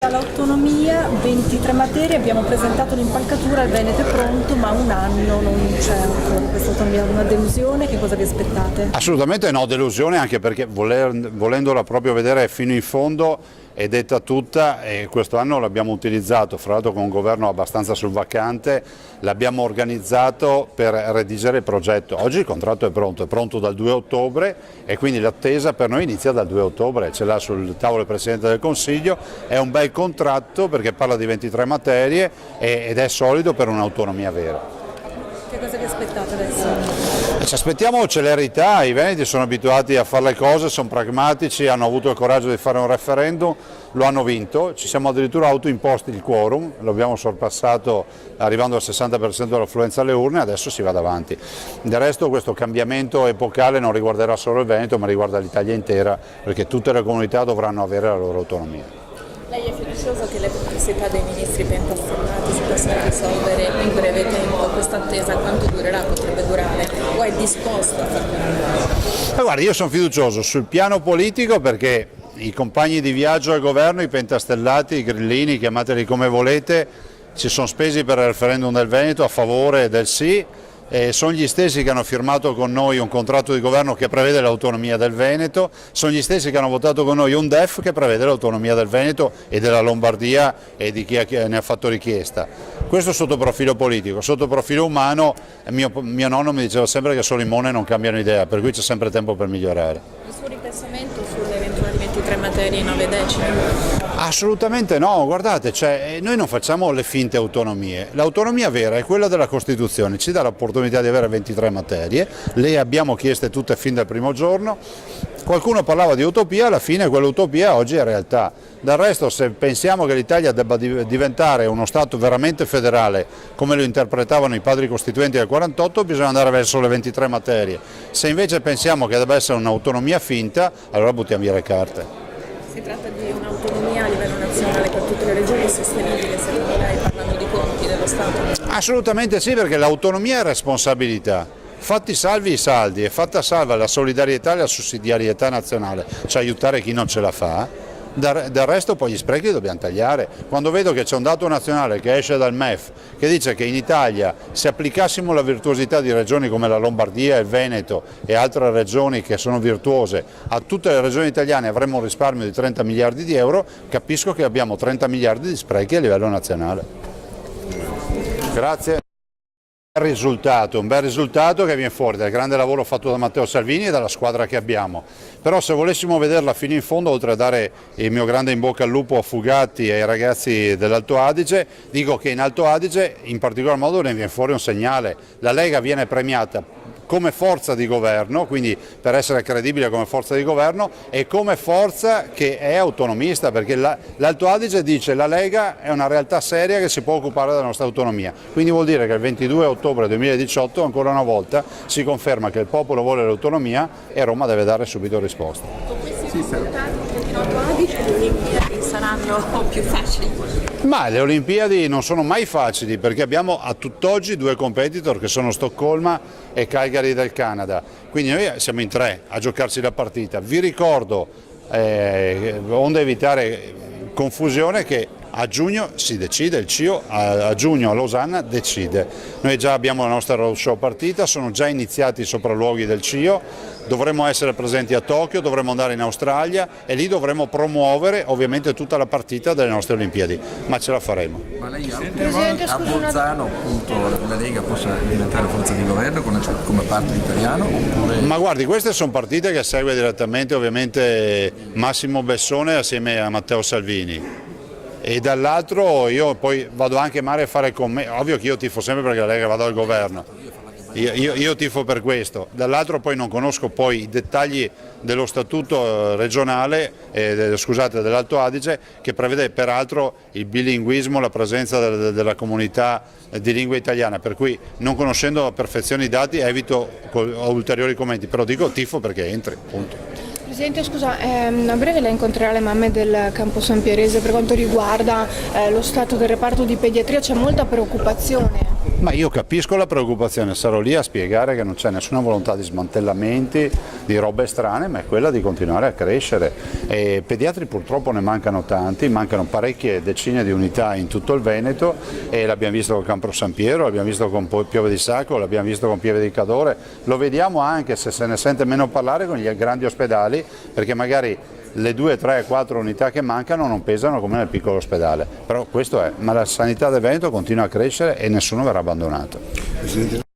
All'autonomia, 23 materie, abbiamo presentato l'impalcatura, il Veneto è pronto, ma un anno non c'è ancora questa autonomia, una delusione, che cosa vi aspettate? Assolutamente no, delusione, anche perché volendola proprio vedere fino in fondo è detta tutta, e questo anno l'abbiamo utilizzato, fra l'altro con un governo abbastanza sul vacante, l'abbiamo organizzato per redigere il progetto. Oggi il contratto è pronto dal 2 ottobre e quindi l'attesa per noi inizia dal 2 ottobre, ce l'ha sul tavolo il Presidente del Consiglio, è un bel contratto perché parla di 23 materie ed è solido per un'autonomia vera. Che cosa vi aspettate adesso? Ci aspettiamo celerità, i veneti sono abituati a fare le cose, sono pragmatici, hanno avuto il coraggio di fare un referendum, lo hanno vinto, ci siamo addirittura autoimposti il quorum, lo abbiamo sorpassato arrivando al 60% dell'affluenza alle urne, adesso si va avanti. Del resto questo cambiamento epocale non riguarderà solo il Veneto ma riguarda l'Italia intera, perché tutte le comunità dovranno avere la loro autonomia. Lei è fiducioso che le perplessità dei ministri pentastellati si possano risolvere in breve tempo? Questa attesa quanto durerà? Potrebbe durare? O è disposto a farlo? Guarda, io sono fiducioso sul piano politico perché i compagni di viaggio al governo, i pentastellati, i grillini, chiamateli come volete, si sono spesi per il referendum del Veneto a favore del sì. Sono gli stessi che hanno firmato con noi un contratto di governo che prevede l'autonomia del Veneto, sono gli stessi che hanno votato con noi un DEF che prevede l'autonomia del Veneto e della Lombardia e di chi ne ha fatto richiesta. Questo sotto profilo politico, sotto profilo umano mio nonno mi diceva sempre che solo i mone non cambiano idea, per cui c'è sempre tempo per migliorare. Il suo ripensamento sulle eventuali 23 materie in 9 decimi? Assolutamente no, guardate, noi non facciamo le finte autonomie, l'autonomia vera è quella della Costituzione, ci dà l'opportunità di avere 23 materie, le abbiamo chieste tutte fin dal primo giorno, qualcuno parlava di utopia, alla fine quell'utopia oggi è realtà. Del resto, se pensiamo che l'Italia debba diventare uno Stato veramente federale, come lo interpretavano i padri costituenti del 48, bisogna andare verso le 23 materie. Se invece pensiamo che debba essere un'autonomia finta, allora buttiamo via le carte. Si tratta di un'autonomia a livello nazionale per tutte le regioni sostenibile, secondo lei, parlando di conti dello Stato? Assolutamente sì, perché l'autonomia è responsabilità. Fatti salvi i saldi e fatta salva la solidarietà e la sussidiarietà nazionale, cioè aiutare chi non ce la fa, del resto poi gli sprechi li dobbiamo tagliare. Quando vedo che c'è un dato nazionale che esce dal MEF che dice che in Italia, se applicassimo la virtuosità di regioni come la Lombardia, il Veneto e altre regioni che sono virtuose, a tutte le regioni italiane avremmo un risparmio di 30 miliardi di euro, capisco che abbiamo 30 miliardi di sprechi a livello nazionale. Grazie. Un bel risultato che viene fuori dal grande lavoro fatto da Matteo Salvini e dalla squadra che abbiamo, però se volessimo vederla fino in fondo, oltre a dare il mio grande in bocca al lupo a Fugatti e ai ragazzi dell'Alto Adige, dico che in Alto Adige in particolar modo ne viene fuori un segnale, la Lega viene premiata come forza di governo, quindi per essere credibile come forza di governo e come forza che è autonomista, perché l'Alto Adige dice la Lega è una realtà seria che si può occupare della nostra autonomia, quindi vuol dire che il 22 ottobre 2018 ancora una volta si conferma che il popolo vuole l'autonomia e Roma deve dare subito risposta. Con questi risultati in Alto Adige le Olimpiadi saranno più facili? Ma le Olimpiadi non sono mai facili perché abbiamo a tutt'oggi due competitor che sono Stoccolma e Calgary del Canada, quindi noi siamo in 3 a giocarci la partita. Vi ricordo, onde evitare confusione, che a giugno si decide, il CIO a giugno a Losanna decide. Noi già abbiamo la nostra roadshow partita, sono già iniziati i sopralluoghi del CIO, dovremo essere presenti a Tokyo, dovremo andare in Australia e lì dovremo promuovere ovviamente tutta la partita delle nostre Olimpiadi, ma ce la faremo. Ma lei a Bolzano appunto la Lega possa diventare forza di governo come parte italiano? Oppure... Ma guardi, queste sono partite che segue direttamente ovviamente Massimo Bessone assieme a Matteo Salvini. E dall'altro io poi vado anche male a fare commenti, ovvio che io tifo sempre perché la Lega vada al governo, io tifo per questo, dall'altro poi non conosco poi i dettagli dello statuto regionale, dell'Alto Adige, che prevede peraltro il bilinguismo, la presenza della comunità di lingua italiana, per cui non conoscendo a perfezione i dati evito ulteriori commenti, però dico tifo perché entri, punto. Presidente, scusa, a breve lei incontrerà le mamme del Campo San Pierese per quanto riguarda lo stato del reparto di pediatria, c'è molta preoccupazione. Ma io capisco la preoccupazione, sarò lì a spiegare che non c'è nessuna volontà di smantellamenti, di robe strane, ma è quella di continuare a crescere. E pediatri purtroppo ne mancano tanti, mancano parecchie decine di unità in tutto il Veneto, e l'abbiamo visto con Campo San Piero, l'abbiamo visto con Pieve di Sacco, l'abbiamo visto con Pieve di Cadore, lo vediamo anche, se se ne sente meno parlare, con gli grandi ospedali, perché magari le 2, 3, 4 unità che mancano non pesano come nel piccolo ospedale. Però questo è, ma la sanità del Veneto continua a crescere e nessuno verrà abbandonato.